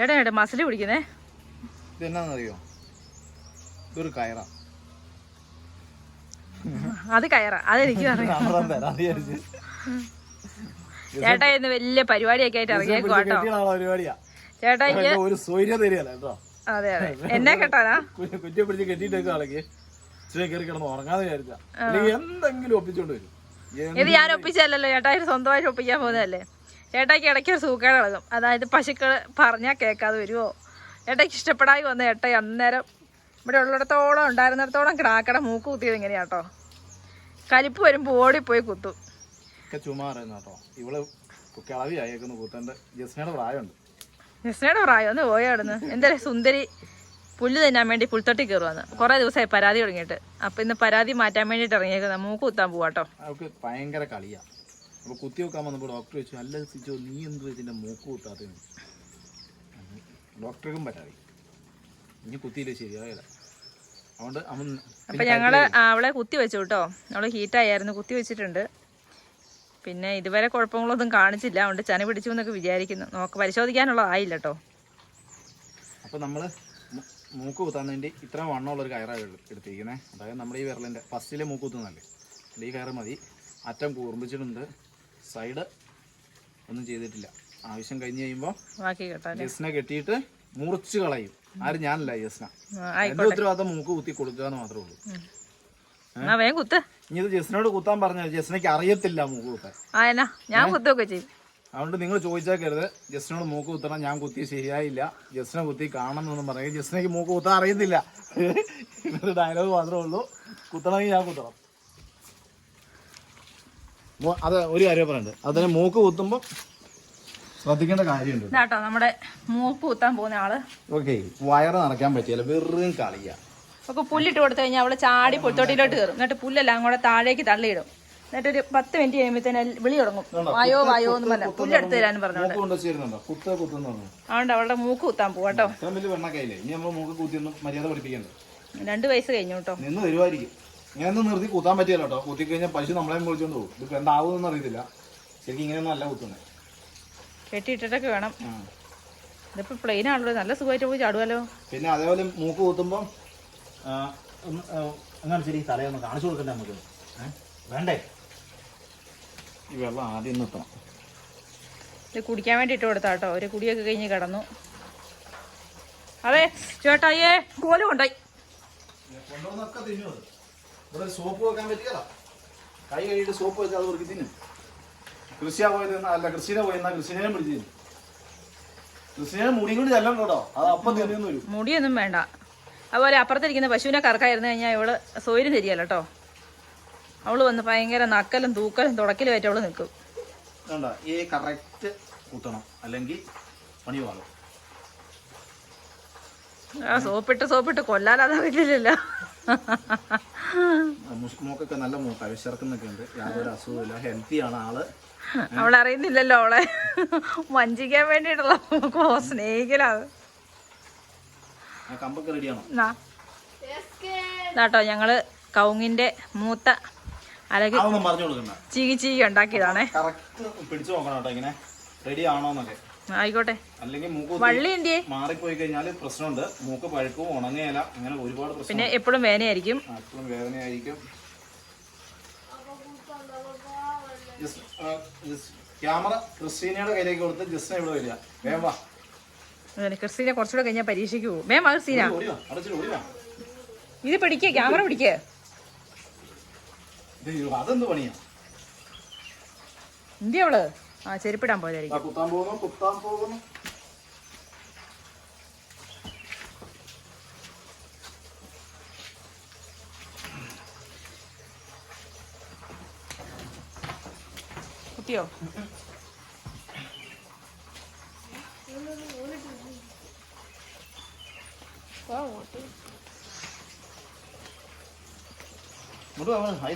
ചേട്ടാ മസിൽ പിടിക്കുന്നേ. ഇതെന്നാന്നറിയോ? ഇതൊരു കയറാ. അത് കയറാ, അതെനിക്ക് ചേട്ടാ ഇന്ന് വലിയ പരിപാടിയൊക്കെ ആയിട്ട് ഇറങ്ങിയേക്കോ കേട്ടോ. ചേട്ടായിക്ക് അതെ അതെ എന്നെ കേട്ടാനാ കുറ്റിയെ പിടിച്ച് കെട്ടിട്ടേക്ക് ആളേക്ക് കയറി കിടന്ന് ഉറങ്ങാതെ വിചാരിച്ചാ എന്തെങ്കിലും ഒപ്പിച്ചോണ്ട് വരും. ഇത് ഞാൻ ഒപ്പിച്ചല്ലോ ചേട്ടാ, സ്വന്തമായിട്ട് ഒപ്പിക്കാൻ പോകുന്നതല്ലേ. ചേട്ടായിക്ക് ഇടയ്ക്ക് ഒരു സൂക്കേട് ഇളകും. അതായത് പശുക്കൾ പറഞ്ഞാൽ കേൾക്കാതെ വരുമോ. ചേട്ടായിക്ക് ഇഷ്ടപ്പെടായി വന്ന ചേട്ടായി അന്നേരം ഇവിടെ ഉള്ളിടത്തോളം ഉണ്ടായിരുന്നിടത്തോളം കിടാക്കട മൂക്ക് കുത്തിയത് ഇങ്ങനെയാട്ടോ. കലിപ്പ് വരുമ്പോൾ ഓടിപ്പോയി കുത്തും. ചുമ്മാ പറയുന്ന കേട്ടോ. ഇവള് കിളവിയായേക്കുന്ന കൂത്തന്റെ ജസ്നയുടെ പ്രായമുണ്ട്. ജസ്നയുടെ പ്രായം ഒന്ന് പോയാടുന്ന്. എന്തായാലും സുന്ദരി പുല്ല് തിന്നാൻ വേണ്ടി പുൽത്തൊട്ടി കയറുവാന്ന്. കുറെ ദിവസമായി പരാതി തുടങ്ങിയിട്ട്. അപ്പൊ ഇന്ന് പരാതി മാറ്റാൻ വേണ്ടിട്ട് ഇറങ്ങിയേക്കുന്ന മൂക്ക് കുത്താൻ പോവാട്ടോ. അവർക്ക് ഭയങ്കര കളിയാ. അപ്പൊ കുത്തി വെക്കാൻ വന്നപ്പോൾ ഡോക്ടർ ചോദിച്ചു, അല്ല സിജോ നീ എന്ത് ഇതിന്റെ മൂക്ക് കുത്താത്ത? ഡോക്ടർക്കും പരാതി, ഇനി കുത്തിയില്ലേ ശരിയാവില്ല. അതുകൊണ്ട് അപ്പൊ ഞങ്ങള് അവളെ കുത്തി വെച്ചു കേട്ടോ. അവള് ഹീറ്റായിരുന്നു, കുത്തി വെച്ചിട്ടുണ്ട്. പിന്നെ ഇതുവരെ കുഴപ്പങ്ങളൊന്നും കാണിച്ചില്ല. അതുകൊണ്ട് ചന പിടിച്ചു എന്നൊക്കെ വിചാരിക്കുന്നു. നമുക്ക് പരിശോധിക്കാനുള്ളതായില്ല കേട്ടോ. അപ്പൊ നമ്മള് മൂക്ക് കുത്താൻ വേണ്ടി ഇത്ര വണ്ണമുള്ള ഒരു കയറാണ് എടുത്തിരിക്കുന്നത്. അതായത് നമ്മുടെ ഈ വിരലിന്റെ ഫസ്റ്റിലെ മൂക്ക് കുത്തുന്നല്ലേ, ഈ കയറ് മതി. അറ്റം കൂർമ്മിച്ചിട്ടുണ്ട്, സൈഡ് ഒന്നും ചെയ്തിട്ടില്ല. ആവശ്യം കഴിഞ്ഞ് കഴിയുമ്പോൾ ജസ്നെ കെട്ടിയിട്ട് മുറിച്ച് കളയും. ആരും ഞാനല്ല ജസ്ന. എന്റെ ഉത്തരവാദിത്തം മൂക്ക് കുത്തി കൊടുക്കുക എന്ന് മാത്രമേ ഉള്ളൂ. ഇനി ഇത് ജസ്നോട് കുത്താൻ പറഞ്ഞാൽ ജസ്നയ്ക്ക് അറിയത്തില്ല മൂക്ക് കുത്താൻ. ഞാൻ കുത്തൊക്കെ ചെയ്യും. അതുകൊണ്ട് നിങ്ങൾ ചോദിച്ചേക്കരുത് ജസ്നോട് മൂക്ക് കുത്തണം, ഞാൻ കുത്തി ശരിയായില്ല, ജസ്ന കുത്തി കാണണമെന്നൊന്നും പറയും. ജസ്നയ്ക്ക് മൂക്ക് കുത്താൻ അറിയത്തില്ല. ഇതൊരു ഡയലോഗ് മാത്രമേ ഉള്ളൂ. കുത്തണമെങ്കിൽ ഞാൻ കുത്തണം. അത് ഒരു കാര്യം പറയുന്നുണ്ട്, അതിന് മൂക്ക് കുത്തുമ്പോൾ ശ്രദ്ധിക്കേണ്ട കാര്യമുണ്ട് കേട്ടോ. നമ്മുടെ മൂക്ക് കുത്താൻ പോകുന്ന ആള് ഓക്കെ വയറ് നിറയ്ക്കാൻ പറ്റിയല്ല, വെറും കളിയാ. ഒക്കെ പുല്ലിട്ട് കൊടുത്തു കഴിഞ്ഞാൽ അവള് ചാടി പുൽത്തൊട്ടിയിലോട്ട് കയറും. എന്നിട്ട് പുല്ലെല്ലാം കൂടെ താഴേക്ക് തള്ളിയിടും. എന്നിട്ട് ഒരു 10 മിനിറ്റ് കഴിയുമ്പോഴത്തേന് വിളി തുടങ്ങും, വായോ വായോ എന്ന് പറഞ്ഞ പുല്ലെടുത്ത് തരാനും പറഞ്ഞോണ്ട്. അതുകൊണ്ട് അവളുടെ മൂക്ക് കുത്താൻ പോവാട്ടോ. 2 വയസ്സ് കഴിഞ്ഞു കേട്ടോ. നിന്ന് തരുമായിരിക്കും. ഇങ്ങനെയൊന്നും നിർത്തി കുത്താൻ പറ്റിയല്ലോ കേട്ടോ. കുത്തി കഴിഞ്ഞാൽ പശു നമ്മളെ വിളിച്ചോണ്ട് പോകും. ഇതിപ്പോ എന്താവുമെന്ന് അറിയത്തില്ല. ശരിക്കും ഇങ്ങനെയൊന്നും അല്ല കുത്തുന്നത്. കെട്ടിയിട്ടൊക്കെ വേണം. ഇതിപ്പോ പ്ലെയിൻ ആണല്ലോ, നല്ല സുഖമായിട്ട് പോയി ചാടുവല്ലോ. പിന്നെ അതേപോലെ മൂക്ക് കുത്തുമ്പോ അങ്ങനെ ശരി തലയൊന്ന് കാണിച്ചു കൊടുക്കണ്ടേ നമുക്ക്? വേണ്ടേ? ഈ വെള്ളം ആദ്യം നിർത്തണം. ഇത് കുടിക്കാൻ വേണ്ടി ഇട്ട് കൊടുത്താ കേട്ടോ. ഒരു കുടിയൊക്കെ കഴിഞ്ഞ് കിടന്നു. അതെ ചേട്ടായിയേ കോല് കൊണ്ടായി. കൊണ്ടുവന്നൊക്കെ തിന്നു. ഇവിടെ സോപ്പ് വെക്കാൻ പറ്റിയല്ല. കൈ കഴിയിട്ട് സോപ്പ് വെച്ചാൽ അത് വൃത്തി തിന്നും. കൃഷിയാ പോയത് അല്ല, കൃഷിനെ പോയെന്നാ കൃഷിനെ പിടിച്ചു തിന്നു. കൃഷിനെ മുടി കൊണ്ട് ചെല്ലണം കേട്ടോ. അത് അപ്പം തിന്നു വരും. മുടിയൊന്നും വേണ്ട. അതുപോലെ അപ്പുറത്തിരിക്കുന്ന പശുവിനെ കറക്കായിരുന്നു കഴിഞ്ഞാൽ ഇവള് സോയിലും ശരിയല്ല കേട്ടോ. അവള് വന്ന് ഭയങ്കര നക്കലും തൂക്കലും തുടക്കലുമായിട്ട് അവള് നിൽക്കും. ഈ കറക്റ്റ് കുത്തണം, അല്ലെങ്കിൽ പണി വാങ്ങും. സോപ്പിട്ട് കൊല്ലാനറിയില്ലല്ലോ. മൂക്കൊക്കെ നല്ല മൂക്കാണ്, വിശർക്കുന്നൊക്കെ ഉണ്ട്. യാതൊരു അസുഖമില്ല, ഹെൽത്തിയാണ് ആള്. അവളറിയുന്നില്ലല്ലോ അവളെ വഞ്ചിക്കാൻ വേണ്ടിയിട്ടുള്ള സ്നേഹിക്കലാണ്. കമ്പൊക്കെ റെഡിയാണോ? കേട്ടോ ഞങ്ങള് കവുങ്ങിന്റെ മൂത്ത അലകി ചീകി ഉണ്ടാക്കിയതാണേ. പിടിച്ചു നോക്കണം കേട്ടോ ഇങ്ങനെ റെഡി ആണോന്നൊക്കെ. ആയിക്കോട്ടെ. അല്ലെങ്കിൽ മൂക്ക് വള്ളി മാറിപ്പോയി കഴിഞ്ഞാൽ പ്രശ്നമുണ്ട്. മൂക്ക് പഴുക്കും, ഉണങ്ങയില, അങ്ങനെ ഒരുപാട് പ്രശ്നം. പിന്നെ എപ്പോഴും വേദനയായിരിക്കും. എപ്പോഴും വേദനയായിരിക്കും. ക്യാമറ ക്രിസ്റ്റീനയുടെ കയ്യിലേക്ക് കൊടുത്ത് ജസ്ന ഇവിടെ വരിക. വേഗം വാ. ക്രിസ്റ്റീനെ കുറച്ചുകൂടെ കഴിഞ്ഞാൽ പരീക്ഷയ്ക്ക് പോകും. വേഗം വാ ക്രിസ്റ്റീന. ഇത് പിടിക്കേ, ക്യാമറ പിടിക്കേ. അതെന്ത് പണിയാ? ഇന്ത്യ അവള് ചെരുപ്പിടാൻ പോയതായിരിക്കും. കുത്താൻ പോകുന്നു. കുത്തിയോ?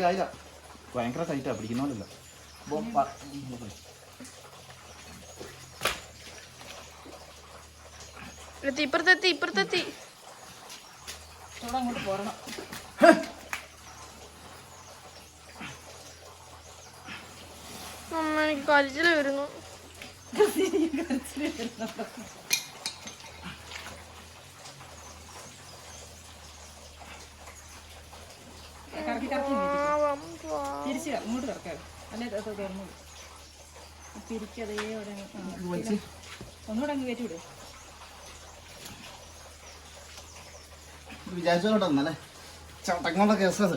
അതില ഭയങ്കര ടൈറ്റാ, പിടിക്കുന്നോണ്ടല്ല. ഇപ്പുറത്തെത്തി അങ്ങോട്ട് പോരണം. എനിക്ക് കരച്ചില് വരുന്നു. തന്നെ കയറുന്നു പിരിക്കതേ ഒന്നുകൂടെ അങ്ങ് കയറ്റി വിടും. വിചാരിച്ചോട്ടെ നല്ല ചട്ടങ്ങളുടെ കേസത്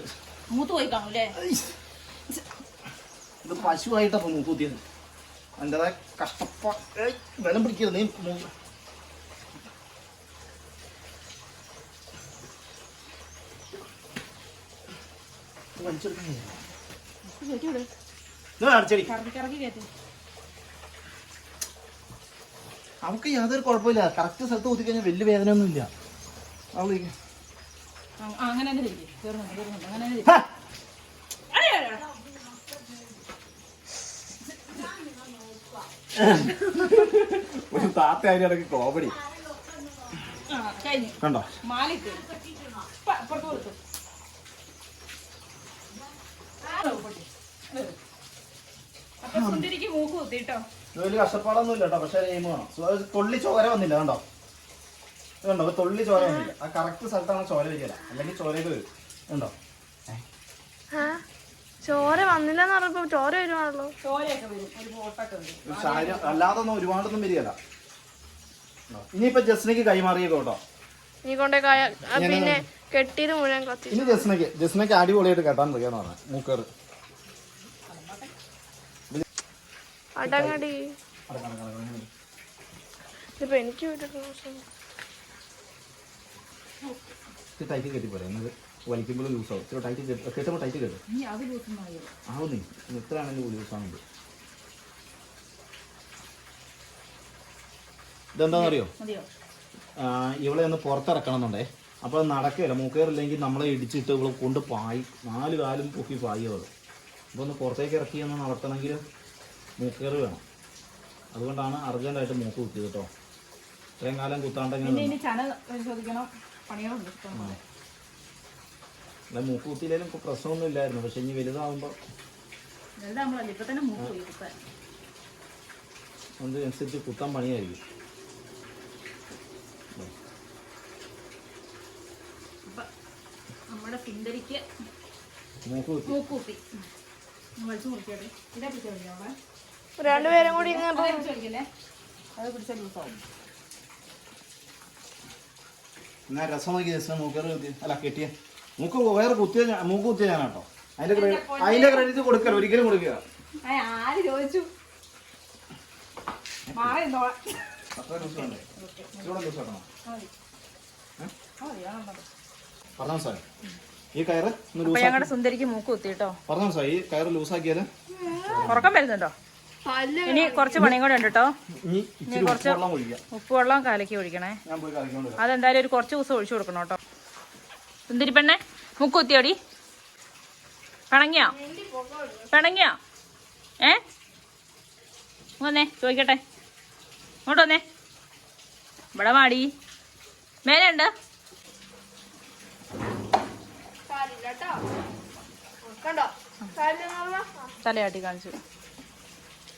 മൂത്ത് പോയി കാണൂല്ലേ? ഇത് പശുവായിട്ടപ്പോ മൂക്ക് കുത്തിയത്. അതിൻ്റെതായ വെള്ളം പിടിക്കരുത് നീ അവൾക്ക് യാതൊരു കുഴപ്പമില്ല. കറക്റ്റ് സ്ഥലത്ത് കുത്തി കഴിഞ്ഞാൽ വലിയ വേദന ഒന്നും ഇല്ല. അങ്ങനെ ഒരു താത്തയായി ഇടയ്ക്ക് കോമഡി കണ്ടോ? മൂക്ക് കുത്തിട്ടോ. വലിയ കഷ്ടപ്പാടൊന്നും ഇല്ല കേട്ടോ. പക്ഷെ എയിം വേണം. തൊള്ളി ചോര വന്നില്ല കണ്ടോ? കണ്ടോ? തൊള്ളി ചോര വന്നില്ല. ആ കറക്റ്റ് സ്ഥലത്താണ് ചോര വരികയില്ല. അല്ലെങ്കിൽ ചോരയൊക്കെ വരും. കണ്ടോ? ചോര വന്നില്ലെന്ന് പറഞ്ഞപ്പോ ചോര വരുവാണല്ലോ. ചോരയൊക്കെ വരും, ഒരു പോട്ടൊക്കെ വരും. അല്ലാതൊന്നും ഒരുപാടൊന്നും വരികയല്ല. ഇനിയിപ്പോ ജസ്നയ്ക്ക് കൈമാറിയേക്കോ കേട്ടോ. നീ കൊണ്ടേ പിന്നെ കെട്ടിയത് മുഴുവൻ കത്തി. ഇനി ജസ്നയ്ക്ക് അടിപൊളിയായിട്ട് കെട്ടാൻ അറിയാന്ന് പറഞ്ഞ മൂക്കേറ് അടങ്ങടി. ഇതിപ്പോ എനിക്ക് ടൈറ്റ് കെട്ടി പോരെ എന്നത് വലിക്കുമ്പോൾ ലൂസാവും. ഇത്ര ടൈറ്റ് കെട്ടുമ്പോൾ ടൈറ്റ് കെട്ടും ആവുന്നേ. എത്രയാണെങ്കിലും ലൂസാണെങ്കിൽ ഇതെന്താണെന്നറിയോ? ഇവളെ ഒന്ന് പുറത്തിറക്കണം എന്നുണ്ടേ. അപ്പോൾ അത് നടക്കുകയില്ല. മൂക്കേറില്ലെങ്കിൽ നമ്മളെ ഇടിച്ചിട്ട് ഇവളെ കൊണ്ട് പായി 4 കാലും പൊക്കി പായി അവള്. അപ്പോൾ ഒന്ന് പുറത്തേക്ക് ഇറക്കി ഒന്ന് നടത്തണമെങ്കിൽ മൂക്കേറ് വേണം. അതുകൊണ്ടാണ് അർജൻറ്റായിട്ട് മൂക്ക് കുത്തിയത് കേട്ടോ. ഇത്രയും കാലം കുത്താണ്ടെങ്കിൽ അല്ല മൂക്ക് കുത്തിയില്ലേലും പ്രശ്നമൊന്നും ഇല്ലായിരുന്നു. പക്ഷെ ഇനി വലുതാവുമ്പോൾ അതിനനുസരിച്ച് കുത്താൻ പണിയായിരിക്കും. നമ്മുടെ സുന്ദരിക്ക് മൂക്ക് മൂക്കുത്തി വലിച്ചു മുറിക്കട്ടെ. ഇതേ പിടിച്ചോളെ രണ്ടുപേരും കൂടി അത് പിടിച്ച ലൂസാവും. എന്നാ രസം നോക്കി ജസ്റ്റ് മൂക്കേറ് കുത്തി അല്ല കെട്ടിയ മൂക്ക് വേറെ കുത്തിയ മൂക്ക് കുത്തിയ ഞാൻ കേട്ടോ. അതിന്റെ ക്രെഡിറ്റ് കൊടുക്കല ഒരിക്കലും കൊടുക്കുക. ആര് ചോദിച്ചു? അത്ര ലൂസ് വേണ്ടേ? ഇവിടെ ലൂസ് വേണോ? പറഞ്ഞോ സാറേ ഈ കയറ് ഞങ്ങളുടെ സുന്ദരിക്ക് മൂക്ക് കുത്തിട്ടോ. പറഞ്ഞോ സാർ ഈ കയറ് ലൂസാക്കിയാല് ഉറക്കം വരുന്നുണ്ടോ? ഇനി കുറച്ച് പണിയും കൂടെ ഉണ്ട് കേട്ടോ. ഇനി കുറച്ച് ഉപ്പുവെള്ളം കലക്കി ഒഴിക്കണേ. അതെന്തായാലും ഒരു കുറച്ച് ദിവസം ഒഴിച്ചു കൊടുക്കണം കേട്ടോ. സുന്ദരി പെണ്ണെ മൂക്ക് കുത്തിയോടി. പിണങ്ങിയോ? വന്നേ ചോദിക്കട്ടെ. ഇങ്ങോട്ട് വന്നേ. ഇവിടെ മാടി മേലെ ഉണ്ട്. തലയാട്ടി കാണിച്ചു.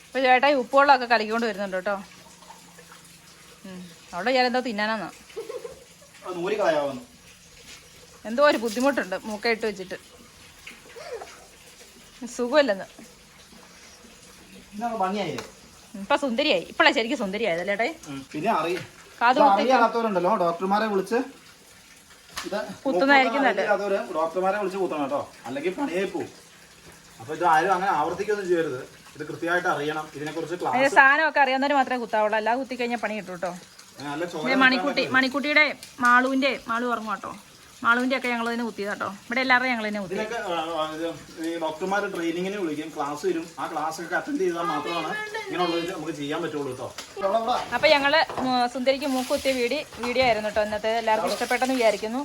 അപ്പൊ ചേട്ടായി ഉപ്പുവെള്ളമൊക്കെ കലക്കിക്കൊണ്ട് വരുന്നുണ്ട് കേട്ടോ. അവിടെ ഞാൻ എന്തോ തിന്നാനാന്നാ. എന്തോ ഒരു ബുദ്ധിമുട്ടുണ്ട് മൂക്കയിട്ട് വെച്ചിട്ട്. സുഖമില്ലെന്ന്. ഇപ്പൊ സുന്ദരിയായി. ഇപ്പഴാ ശരിക്കും സുന്ദരിയായത് ചേട്ടായി. അറിയാത്തവരുണ്ടല്ലോ ഡോക്ടർമാരെ വിളിച്ച് കുത്തുന്നതായിരിക്കും നല്ലത്. ഡോക്ടർമാരെ വിളിച്ച് കുത്തണം കേട്ടോ. അല്ലെങ്കിൽ പണിയായി പോകും. അപ്പൊ ഇത് ആരും അങ്ങനെ ആവർത്തിക്കൊന്നും ചെയ്യരുത്. ഇത് കൃത്യമായിട്ട് അറിയണം. ഇതിനെ കുറിച്ച് സാധനമൊക്കെ അറിയാവുന്നവര് മാത്രമേ കുത്താവുള്ളൂ. അല്ലാതെ കുത്തി കഴിഞ്ഞാൽ പണി കിട്ടും കേട്ടോ. മണിക്കുട്ടിയുടെ മാളു ഉറങ്ങും കേട്ടോ. മാളുവിന്റെ ഒക്കെ ഞങ്ങൾ തന്നെ കുത്തിയത് കേട്ടോ. ഇവിടെ എല്ലാവരും ഞങ്ങൾ തന്നെ കുത്തി. ഡോക്ടർമാർ ട്രെയിനിങ്ങിന് വിളിക്കും, ക്ലാസ് വരും. ആ ക്ലാസ് ഒക്കെ അറ്റൻഡ് ചെയ്താൽ മാത്രമാണ് ഇങ്ങനെയുള്ളത് നമുക്ക് ചെയ്യാൻ പറ്റുള്ളൂ കേട്ടോ. അപ്പൊ ഞങ്ങള് സുന്ദരിക്ക് മൂക്ക് കുത്തിയ വീഡിയോ ആയിരുന്നു കേട്ടോ ഇന്നത്തെ. എല്ലാവർക്കും ഇഷ്ടപ്പെട്ടെന്ന് വിചാരിക്കുന്നു.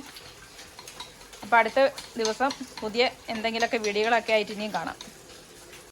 അപ്പൊ അടുത്ത ദിവസം പുതിയ എന്തെങ്കിലുമൊക്കെ വീഡിയോകളൊക്കെ ആയിട്ട് ഇനിയും കാണാം.